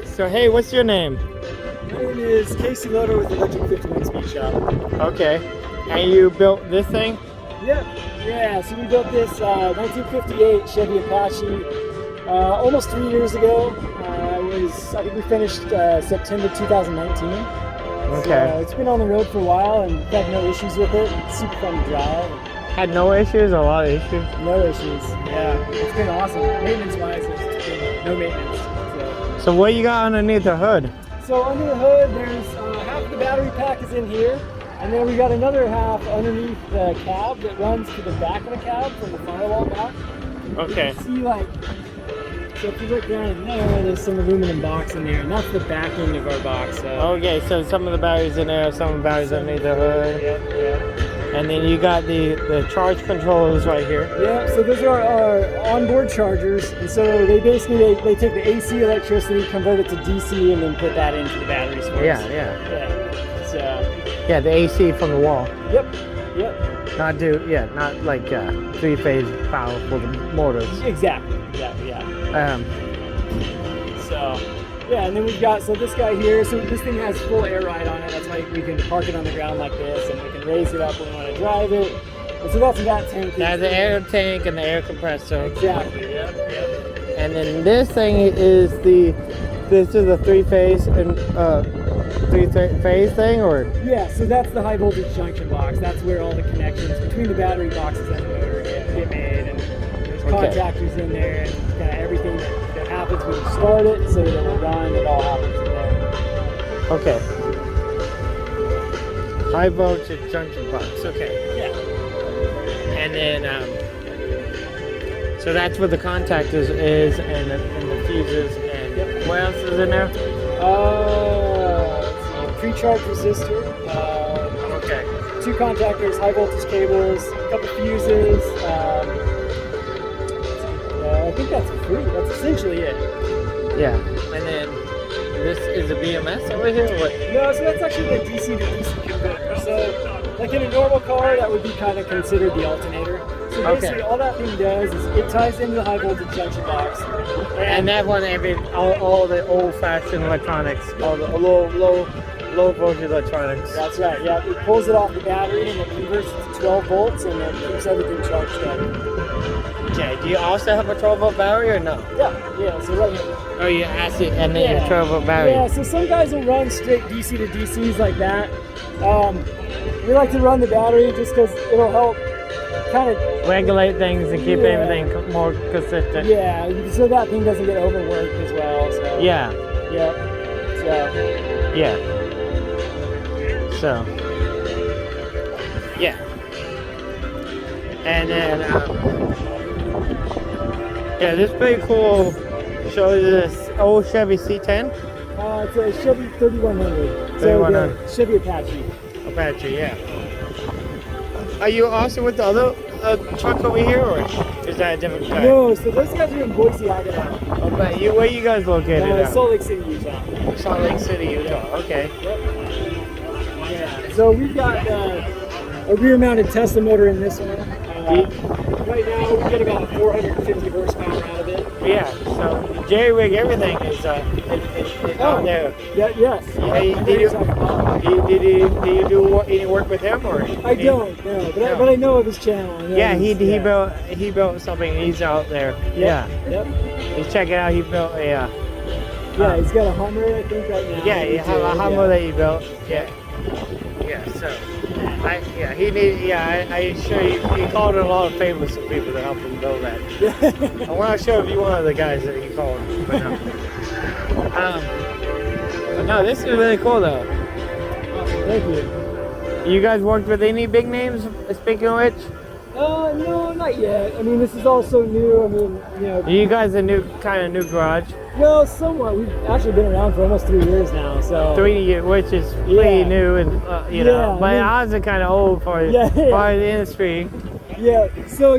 So hey, what's your name? My name is Casey Loder with Electric 51 Speed Shop. Okay. And you built this thing? Yep. Yeah, so we built this 1958 Chevy Apache almost 3 years ago. I think we finished September 2019. Okay. So it's been on the road for a while and we've had no issues with it. It's super fun to drive. Had no issues, a lot of issues? No issues. Yeah, it's been awesome. Maintenance-wise, there's been no maintenance. So what you got underneath the hood? So under the hood, there's half of the battery pack is in here, and then we got another half underneath the cab that runs to the back of the cab from the firewall back. Okay. You can see so if you look down in there's some aluminum box in there, and that's the back end of our box. So. Okay, so some of the batteries in there, some of the batteries underneath the hood. Yep. And then you got the charge controllers right here. Yeah, so those are our onboard chargers, and so they basically they take the AC electricity, convert it to DC, and then put that into the batteries for us. Yeah. So. Yeah, the AC from the wall. Yep. Not like three-phase powerful motors. Exactly. Yeah. So, yeah, and then we've got, so this guy here, so this thing has full air ride on it. That's why we can park it on the ground like this, and we can raise it up when we want to drive it. And so that's that tank. That's the air tank and the air compressor. Exactly, yep. And then this thing is this is a three-phase thing, or? Yeah, so that's the high voltage junction box. That's where all the connections between the battery boxes and the motor get made, and there's contactors in there, and kind of everything that happens when you start it, so that it will run, it all happens in there. Okay. High voltage junction box. Okay. Yeah. And then, so that's where the contactors is, and the fuses, and what else is in there? Pre-charge resistor. Okay. 2 contactors, high voltage cables, a couple fuses. I think that's essentially it. Yeah. And then this is a BMS over here, or what? No, so that's actually the DC to DC converter. So, like in a normal car, that would be kind of considered the alternator. So basically, all that thing does is it ties into the high voltage junction box. And that one, all the old-fashioned electronics, all the low voltage electronics. That's right. Yeah, it pulls it off the battery and it converts it to 12 volts and it keeps everything charged up. Okay. Do you also have a 12-volt battery or no? Yeah. So right here. Oh, you acid and then your 12-volt battery. Yeah. So some guys will run straight DC to DCs like that. We like to run the battery just because it'll help kind of regulate things and keep everything more consistent. Yeah, so that thing doesn't get overworked as well. So. Yeah. Yep. So. Yeah. So. Yeah. And then, yeah, this is pretty cool. Shows this old Chevy C10. It's a Chevy 3100. 3100. So Chevy Apache. Apache, yeah. Are you also with the other truck over here, or is that a different guy? No, so those guys are in Boise, Idaho. Oh, but where you guys located at? Salt Lake City, Utah. Salt Lake City, Utah. Okay. Yep. Yeah. So we've got a rear-mounted Tesla motor in this one. Right now, we get about 450 horsepower out of it. Yeah. So jerry rig everything is on there. Yeah. Yes. Yeah, do you do any work with him, or? I don't. No. But I know of his channel. Yeah, he built something. He's out there. Yeah. Yep. He's checking out. He built a. Yeah, he's got a Hummer, I think, right now. Yeah, he has a Hummer that he built. Yeah. So, I sure he called in a lot of famous people to help him build that. I want to show you one of the guys that he called. But no, this is really cool though. Awesome, thank you. You guys worked with any big names? Speaking of which. No, not yet. I mean, this is all so new. I mean, you know. You guys a new garage? Well, somewhat. We've actually been around for almost 3 years now. So 3 years, which is pretty new, and you know. But ours are kind of old for the industry. Yeah. So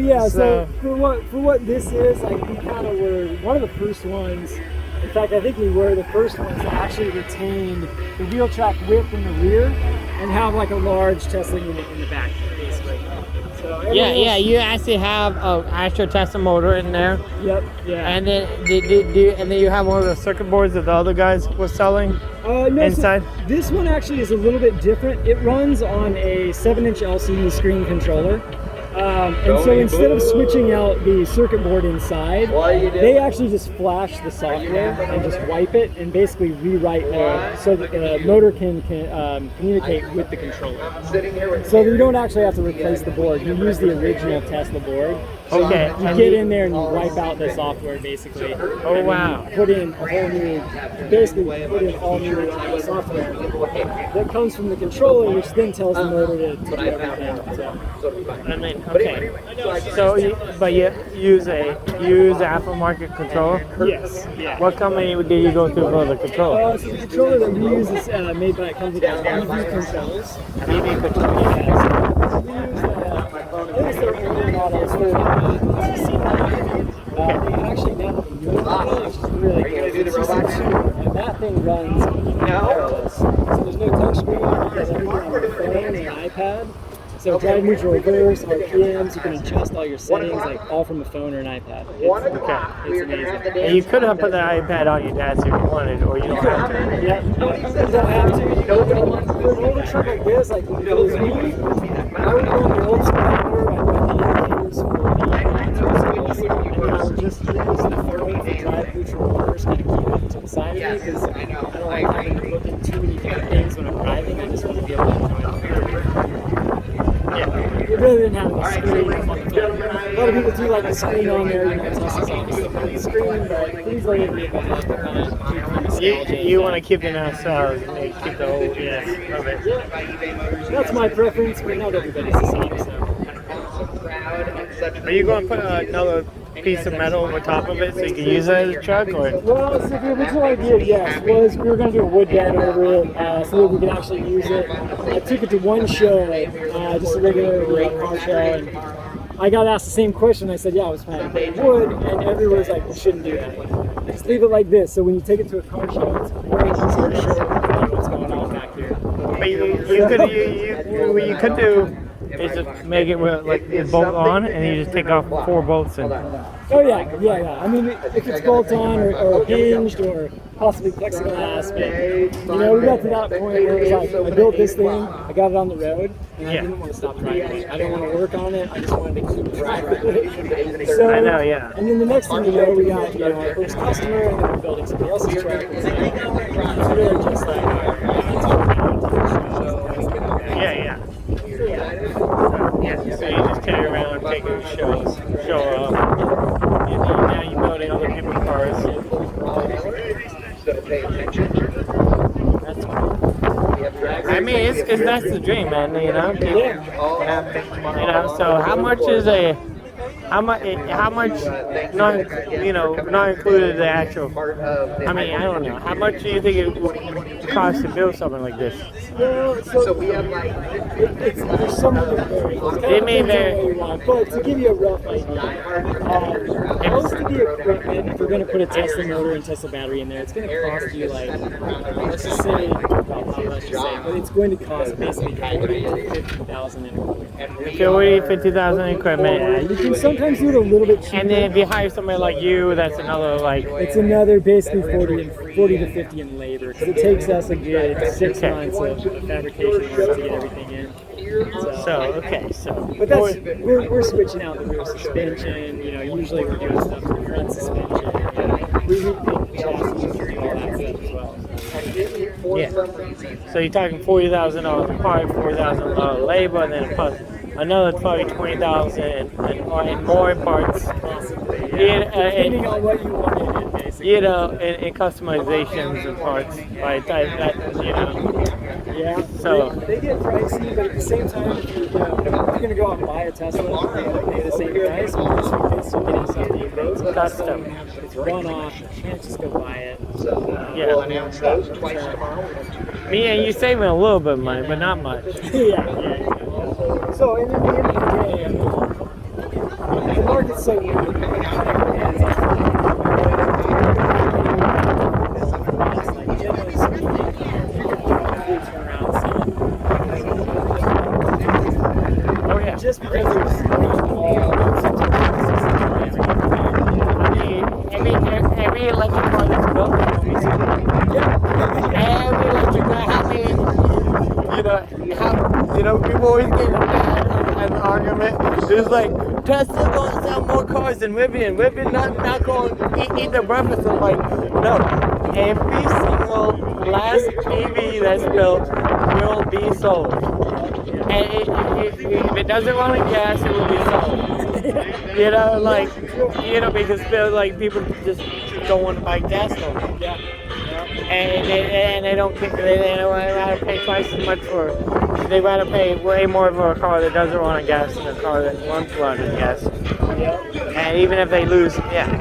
for what this is, like we kind of were one of the first ones. In fact, I think we were the first ones that actually retained the wheel track width in the rear and have like a large Tesla unit in the back, basically. So Yeah, everything yeah. else- You actually have an actual Tesla motor in there, Yep. Yeah. and then and then you have one of the circuit boards that the other guys were selling. No, so inside? this one actually is a little bit different. It runs on a 7-inch LCD screen controller. And so instead of switching out the circuit board inside, they actually just flash the software and just wipe it and basically rewrite so that the motor can communicate with the controller. So you don't actually have to replace the board. You use the original Tesla board. So Okay. You get in there and you wipe out the software basically. Oh, and wow. then put in a whole new, basically put in all new software that comes from the controller, which then tells the motor to do everything. So. I mean, okay. So, but you use the aftermarket controller. Yes. Yeah. What company did you go through for the controller? So the controller that we use is made by a company called EV Controls. EV controller. Yeah, so we use there's their older models for TC9. They actually now have a newer model, which is really good. It's TC2, and that thing runs wireless. So there's no touchscreen, because everything on the phone and an iPad. So drive neutral reverse, RPMs, you can adjust all your settings, like all from the phone or an iPad. It's amazing. And you could have put the iPad on your desk if you wanted, or you don't have to. Yeah, you don't have to. You know, for an older truck like this, like when it was me, I would go on the old school hardware, I'd run the indicators for the and I would just use the phone to drive neutral reverse, kind of keep it to the side of me, because I don't like having to look at too many different things when I'm driving. I just want to be able to enjoy the yeah, rather than having a screen on the phone. A lot of people do like a screen on there, you know, Tesla's obviously on the screen, but these later vehicles just kind of keep the nostalgia. You want to keep the nostalgia, keep the old of it. That's my preference, but not everybody's the same, so. Are you going to put another piece of metal over top of it so you can use it as a truck, or? Well, so the original idea, yes, was we were going to do a wood bed over it so that we could actually use it. I took it to one show, just a regular car show, and I got asked the same question. I said, yeah, I was planning to put wood, and everyone was like, you shouldn't do that. Just leave it like this, so when you take it to a car show, it's very easy to show what's going on back here. But what you could do is just make it with like it bolt on, and you just take off 4 bolts and. Oh yeah. I mean, if it's bolt on or hinged or possibly plexiglass, but you know, we got to that point where it was like, I built this thing, I got it on the road, and I didn't want to stop driving it. I didn't want to work on it. I just wanted to keep driving it. So, I know, yeah. And then the next thing you know, we got our first customer, and then we're building somebody else's truck. It's really just like Yeah. So you just carry around, taking show off. And now you're building other people's cars. I mean, it's that's the dream, man. You know. You know. So how much not included the actual. I mean, I don't know. How much do you think it would cost to build something like this? Well, so we have like there's so many variables. It may vary. But to give you a rough idea, most of the equipment, if you're going to put a Tesla motor and Tesla battery in there, it's going to cost you like, let's just say, but it's going to cost basically $40,000 to $50,000 in equipment. $50,000 equipment. You can sometimes do it a little bit cheaper. And then if you hire somebody like you, that's another like. It's another basically 40 to 50 in labor, because it takes us a good 6 months of fabrication work to get everything in. But that's we're switching out the rear suspension. You know, usually we're doing stuff for front suspension. We repaint chassis and do all that stuff as well. Yeah. So you're talking $40,000 part, $4,000 labor, and then plus another probably $20,000 and more parts. Possibly. Depending on what you want in it, basically. You know, in customizations and parts, by that, you know. Yeah. So they get pricey, but at the same time, if you're going to go out and buy a Tesla, you're going to pay the same price. Because you're getting something that's custom. It's run off. You can't just go buy it. We'll announce those twice tomorrow. You saving a little bit of money, but not much. Yeah. So, and at the end of the day, the market's so new. Oh yeah. Just because there's know, people always get mad as an argument. It's like, Tesla gonna sell more cars than Rivian. Rivian not gonna eat the breakfast. I'm like, no. Every single last EV that's built will be sold. And if it doesn't run on gas, it will be sold. You know, like, you know, because like people just don't want to buy gas no more. Yeah. And they don't rather pay twice as much for. They rather pay way more for a car that doesn't run on gas than a car that runs on gas. And even if they lose,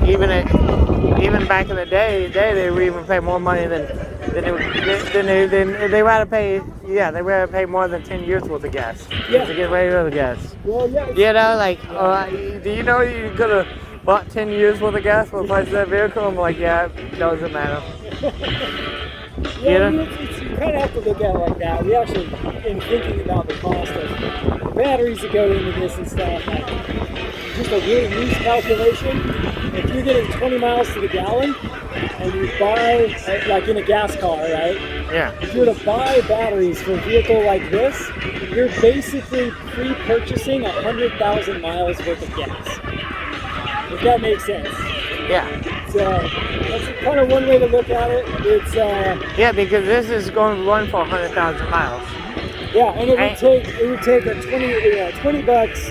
even back in the day they would even pay more money than they rather pay. Yeah, they rather pay more than 10 years worth of gas to get rid of the gas. Well, yeah. You know, like, do you know you could have bought 10 years worth of gas for the price of that vehicle? I'm like, yeah, it doesn't matter. Yeah, I mean, you kind of have to look at it like that. We actually, in thinking about the cost of the batteries that go into this and stuff, like, just a really loose calculation, if you're getting 20 miles to the gallon and you buy, like in a gas car, right? Yeah. If you were to buy batteries for a vehicle like this, you're basically pre-purchasing 100,000 miles worth of gas. If that makes sense. Yeah. So that's kind of one way to look at it. It's yeah, because this is going to run for 100,000 miles. yeah, and it would take a 20 bucks,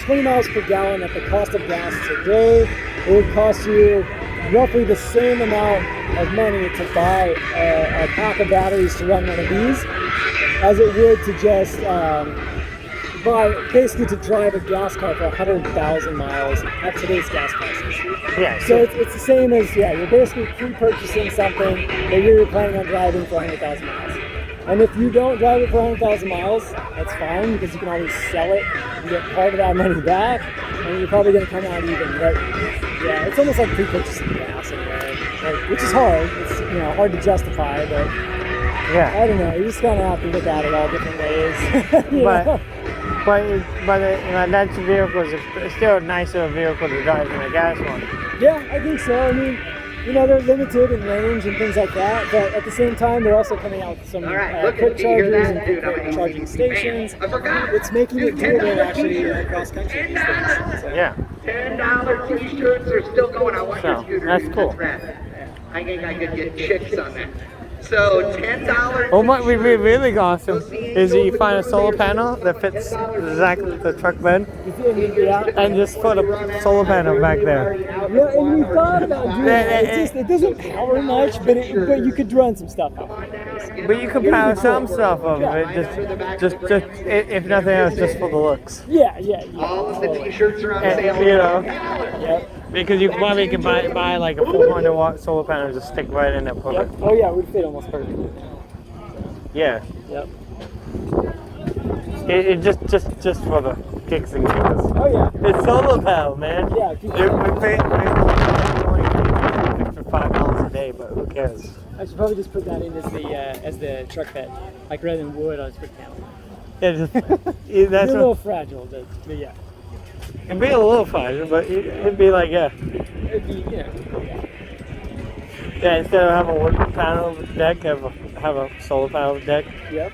20 miles per gallon at the cost of gas today. It would cost you roughly the same amount of money to buy a pack of batteries to run one of these as it would to just basically to drive a gas car for 100,000 miles at today's gas prices. Yeah. So it's the same as, you're basically pre-purchasing something that you're planning on driving for 100,000 miles. And if you don't drive it for 100,000 miles, that's fine because you can always sell it and get part of that money back, and you're probably going to come out even. But yeah, it's almost like pre-purchasing gas in a way, which is hard. It's hard to justify, but yeah, I don't know. You just kind of have to look at it all different ways. But that vehicle is still a nicer vehicle to drive than a gas one. Yeah, I think so. I mean, they're limited in range and things like that, but at the same time, they're also coming out with some quick chargers and quick charging stations. It's making it doable actually cross country. These things. So. Yeah. $10 t-shirts are still going on. So that's cool. I think I could get chicks on that. So $10. Well, what would be really awesome is you find a solar panel that fits exactly the truck bed, and just put a solar panel back there. Yeah, and we thought about doing that. It doesn't power much, but you could run some stuff off. But you could power some stuff of it, just if nothing else, just for the looks. Yeah. All of the t-shirts are on sale. Yep. Because you probably can buy like a 400-watt solar panel and just stick right in there. Yep. Oh yeah, it would fit almost perfectly. Yeah. Yep. It just for the kicks and giggles. Oh yeah. It's solar panel, man. Yeah. We pay for $5 a day, but who cares? I should probably just put that in as the truck bed. Like rather than wood, I'll just put panel. Yeah, that's It's a little fragile, but yeah. It'd be a little fun, but it'd be like, It'd be, yeah, instead of having a wood panel deck, have a solar panel deck. Yep.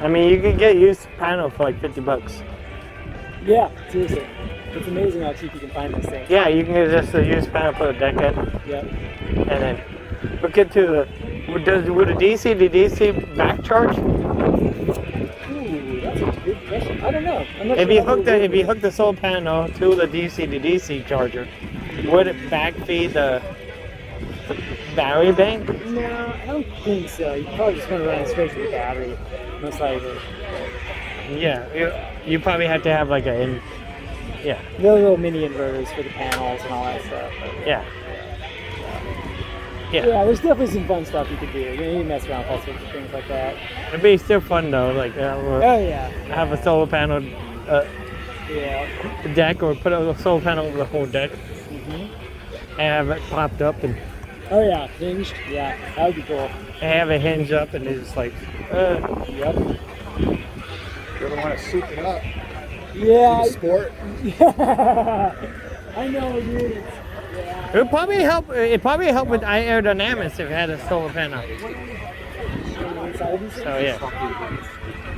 I mean, you can get used panel for like $50. Yeah, seriously. It's amazing how cheap you can find these things. Yeah, you can get just a used panel, put a deck in, Yep. and then, but get to the, would a DC to DC back charge? Ooh, that's a good question. I don't know. I'm not If sure you how hook if you hook the solar panel to the DC to DC charger, would it backfeed the battery bank? No, I don't think so. You probably just want to run it straight to the battery, most likely. Yeah, you probably have to have like a, yeah. The little mini inverters for the panels and all that stuff. But Yeah. yeah, there's definitely some fun stuff you could do. You can mess around with all sorts of things like that. It'd be still fun though, like Oh yeah. have a solar panel Yeah. deck, or put a solar panel over the whole deck, and have it popped up, and Oh yeah, hinged. Yeah, that would be cool. have it hinge up, and it's like, Yep. You ever want to soup it up? Yeah. Sport? I know, dude. It would probably help. It probably help with aerodynamics if it had a solar panel. So yeah.